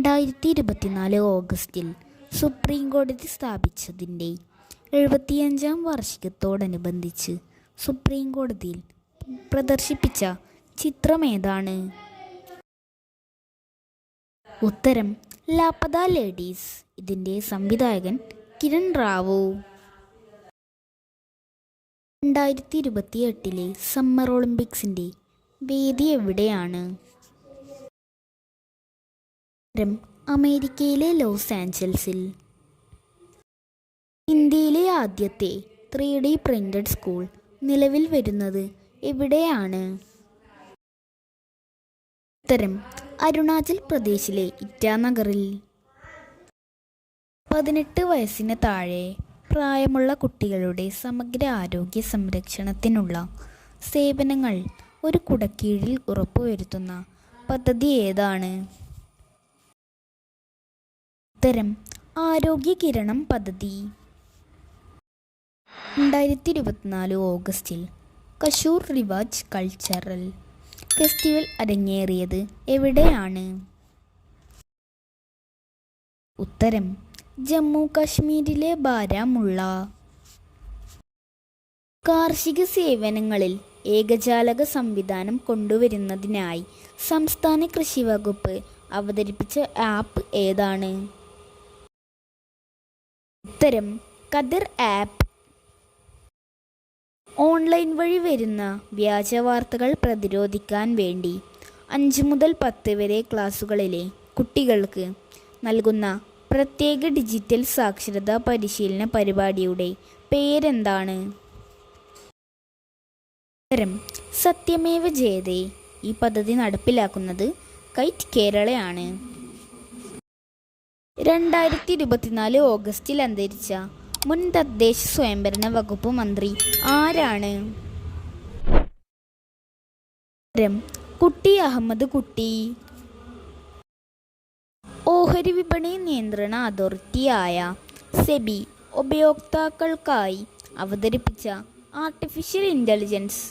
2024 ഓഗസ്റ്റിൽ സുപ്രീം കോടതി സ്ഥാപിച്ചതിൻ്റെ 75-ാം വാർഷികത്തോടനുബന്ധിച്ച് സുപ്രീം കോടതിയിൽ പ്രദർശിപ്പിച്ച ചിത്രമേതാണ്? ഉത്തരം ലാപത ലേഡീസ്. ഇതിൻ്റെ സംവിധായകൻ കിരൺ റാവു. 2028 സമ്മർ ഒളിമ്പിക്സിൻ്റെ വേദി എവിടെയാണ്? അമേരിക്കയിലെ ലോസ് ആഞ്ചൽസിൽ. ഇന്ത്യയിലെ ആദ്യത്തെ 3D പ്രിന്റഡ് സ്കൂൾ നിലവിൽ വരുന്നത് എവിടെയാണ്? ഉത്തരം അരുണാചൽ പ്രദേശിലെ ഇറ്റാനഗറിൽ. 18 വയസ്സിന് താഴെ പ്രായമുള്ള കുട്ടികളുടെ സമഗ്ര ആരോഗ്യ സംരക്ഷണത്തിനുള്ള സേവനങ്ങൾ ഒരു കുടക്കീഴിൽ ഉറപ്പുവരുത്തുന്ന പദ്ധതി ഏതാണ്? ഉത്തരം ആരോഗ്യ കിരണം പദ്ധതി. 2024 ഓഗസ്റ്റിൽ കശൂർ റിവാജ് കൾച്ചറൽ ഫെസ്റ്റിവൽ അരങ്ങേറിയത് എവിടെയാണ്? ഉത്തരം ജമ്മു കാശ്മീരിലെ ബാരാമുള്ള. കാർഷിക സേവനങ്ങളിൽ ഏകജാലക സംവിധാനം കൊണ്ടുവരുന്നതിനായി സംസ്ഥാന കൃഷി വകുപ്പ് അവതരിപ്പിച്ച ആപ്പ് ഏതാണ്? ഉത്തരം ഖദർ ആപ്പ്. ഓൺലൈൻ വഴി വരുന്ന വ്യാജ വാർത്തകൾ പ്രതിരോധിക്കാൻ വേണ്ടി 5 മുതൽ 10 വരെ ക്ലാസുകളിലെ കുട്ടികൾക്ക് നൽകുന്ന പ്രത്യേക ഡിജിറ്റൽ സാക്ഷരതാ പരിശീലന പരിപാടിയുടെ പേരെന്താണ്? ഉത്തരം സത്യമേവ ജയതേ. ഈ പദ്ധതി നടപ്പിലാക്കുന്നത് കൈറ്റ് കേരളയാണ്. 2024 ഓഗസ്റ്റിൽ അന്തരിച്ച മുൻ തദ്ദേശ സ്വയംഭരണ വകുപ്പ് മന്ത്രി ആരാണ്? ഉത്തരം കുട്ടി അഹമ്മദ് കുട്ടി. ഓഹരി വിപണി നിയന്ത്രണ അതോറിറ്റിയായ സെബി ഉപയോക്താക്കൾക്കായി അവതരിപ്പിച്ച ആർട്ടിഫിഷ്യൽ ഇൻ്റലിജൻസ്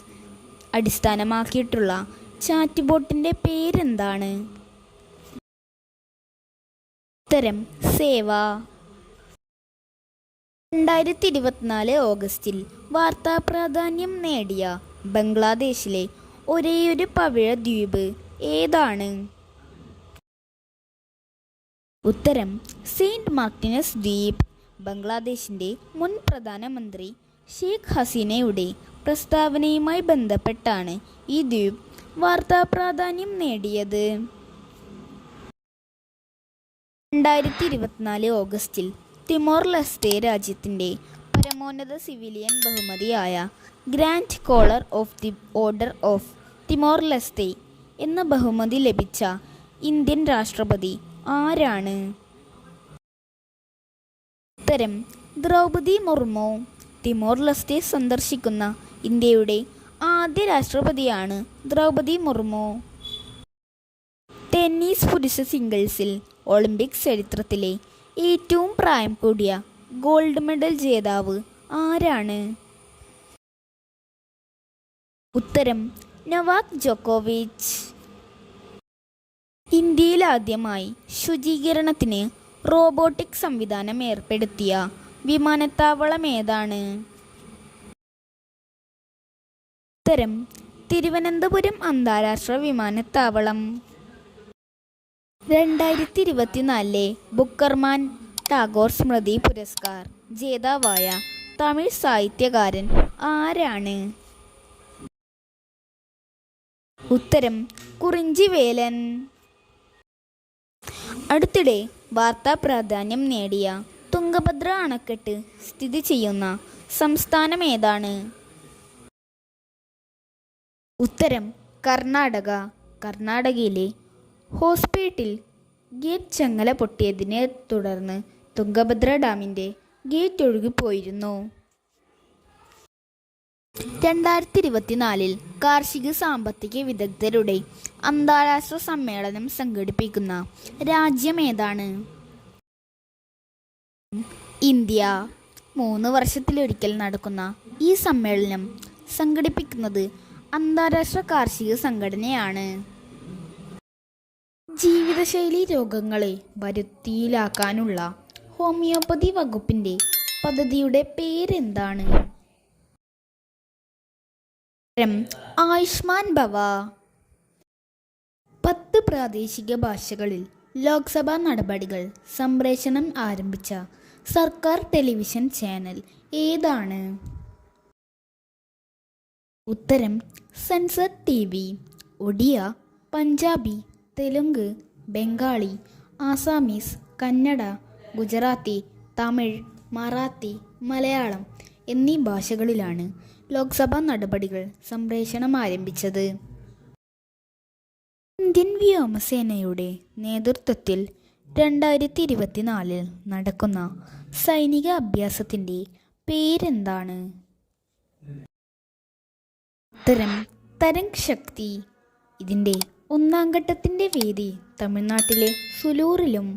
അടിസ്ഥാനമാക്കിയിട്ടുള്ള ചാറ്റ് ബോട്ടിൻ്റെ പേരെന്താണ്? ഉത്തരം സേവ. 2024 ഓഗസ്റ്റിൽ വാർത്താ പ്രാധാന്യം നേടിയ ബംഗ്ലാദേശിലെ ഒരേയൊരു പവിഴ ദ്വീപ് ഏതാണ്? ഉത്തരം സെയിൻറ്റ് മാർട്ടിനസ് ദ്വീപ്. ബംഗ്ലാദേശിൻ്റെ മുൻ പ്രധാനമന്ത്രി ഷേഖ് ഹസീനയുടെ പ്രസ്താവനയുമായി ബന്ധപ്പെട്ടാണ് ഈ ദ്വീപ് വാർത്താ പ്രാധാന്യം നേടിയത്. 2024 ഓഗസ്റ്റിൽ തിമോർ ലെസ്തെ രാജ്യത്തിൻ്റെ പരമോന്നത സിവിലിയൻ ബഹുമതിയായ grand collar of the order of Timor Leste എന്ന ബഹുമതി ലഭിച്ച ഇന്ത്യൻ രാഷ്ട്രപതി ആരാണ്? ഉത്തരം ദ്രൗപദി മുർമു. തിമോർ ലെസ്തെ സന്ദർശിക്കുന്ന ഇന്ത്യയുടെ ആദ്യ രാഷ്ട്രപതിയാണ് ദ്രൗപദി മുർമു. ടെന്നീസ് പുരുഷ സിംഗിൾസിൽ ഒളിമ്പിക്സ് ചരിത്രത്തിലെ ഏറ്റവും പ്രായം കൂടിയ ഗോൾഡ് മെഡൽ ജേതാവ് ആരാണ്? ഉത്തരം നൊവാക് ജോക്കോവിച്ച്. ഇന്ത്യയിൽ ആദ്യമായി ശുചീകരണത്തിന് റോബോട്ടിക് സംവിധാനം ഏർപ്പെടുത്തിയ വിമാനത്താവളം ഏതാണ്? ഉത്തരം തിരുവനന്തപുരം അന്താരാഷ്ട്ര വിമാനത്താവളം. 2024 ബുക്കർമാൻ ടാഗോർ സ്മൃതി പുരസ്കാർ ജേതാവായ തമിഴ് സാഹിത്യകാരൻ ആരാണ്? ഉത്തരം കുറിഞ്ചി വേലൻ. അടുത്തിടെ വാർത്താ പ്രാധാന്യം നേടിയ തുംഗഭദ്ര അണക്കെട്ട് സ്ഥിതി ചെയ്യുന്ന സംസ്ഥാനം ഏതാണ്? ഉത്തരം കർണാടക. കർണാടകയിലെ ഹോസ്പേട്ടിൽ ഗേറ്റ് ചങ്ങല പൊട്ടിയതിനെ തുടർന്ന് തുംഗഭദ്ര ഡാമിൻ്റെ ഗേറ്റ് ഒഴുകിപ്പോയിരുന്നു. 2024 കാർഷിക സാമ്പത്തിക വിദഗ്ധരുടെ അന്താരാഷ്ട്ര സമ്മേളനം സംഘടിപ്പിക്കുന്ന രാജ്യം ഏതാണ്? ഇന്ത്യ. 3 വർഷത്തിലൊരിക്കൽ നടക്കുന്ന ഈ സമ്മേളനം സംഘടിപ്പിക്കുന്നത് അന്താരാഷ്ട്ര കാർഷിക സംഘടനയാണ്. ജീവിതശൈലി രോഗങ്ങളെ വരുത്തിയിലാക്കാനുള്ള ഹോമിയോപ്പതി വകുപ്പിൻ്റെ പദ്ധതിയുടെ പേരെന്താണ്? ആയുഷ്മാൻ ഭവ. 10 പ്രാദേശിക ഭാഷകളിൽ ലോക്സഭാ നടപടികൾ സംപ്രേഷണം ആരംഭിച്ച സർക്കാർ ടെലിവിഷൻ ചാനൽ ഏതാണ്? ഉത്തരം sensor TV. Odia, Punjabi, Telugu, Bengali, Assamese, Kannada, Gujarati, Tamil, Marathi, Malayalam എന്നീ ഭാഷകളിലാണ് ലോക്സഭാ നടപടികൾ സംപ്രേഷണം ആരംഭിച്ചത്. ഇന്ത്യൻ വ്യോമസേനയുടെ നേതൃത്വത്തിൽ 2024 നടക്കുന്ന സൈനിക അഭ്യാസത്തിൻ്റെ പേരെന്താണ്? ഉത്തരം തരംഗ് ശക്തി. ഇതിൻ്റെ 1-ാം ഘട്ടത്തിൻ്റെ വേദി തമിഴ്നാട്ടിലെ സുലൂറിലും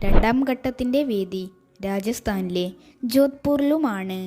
2-ാം ഘട്ടത്തിൻ്റെ വേദി രാജസ്ഥാനിലെ ജോധ്പൂരിലുമാണ്.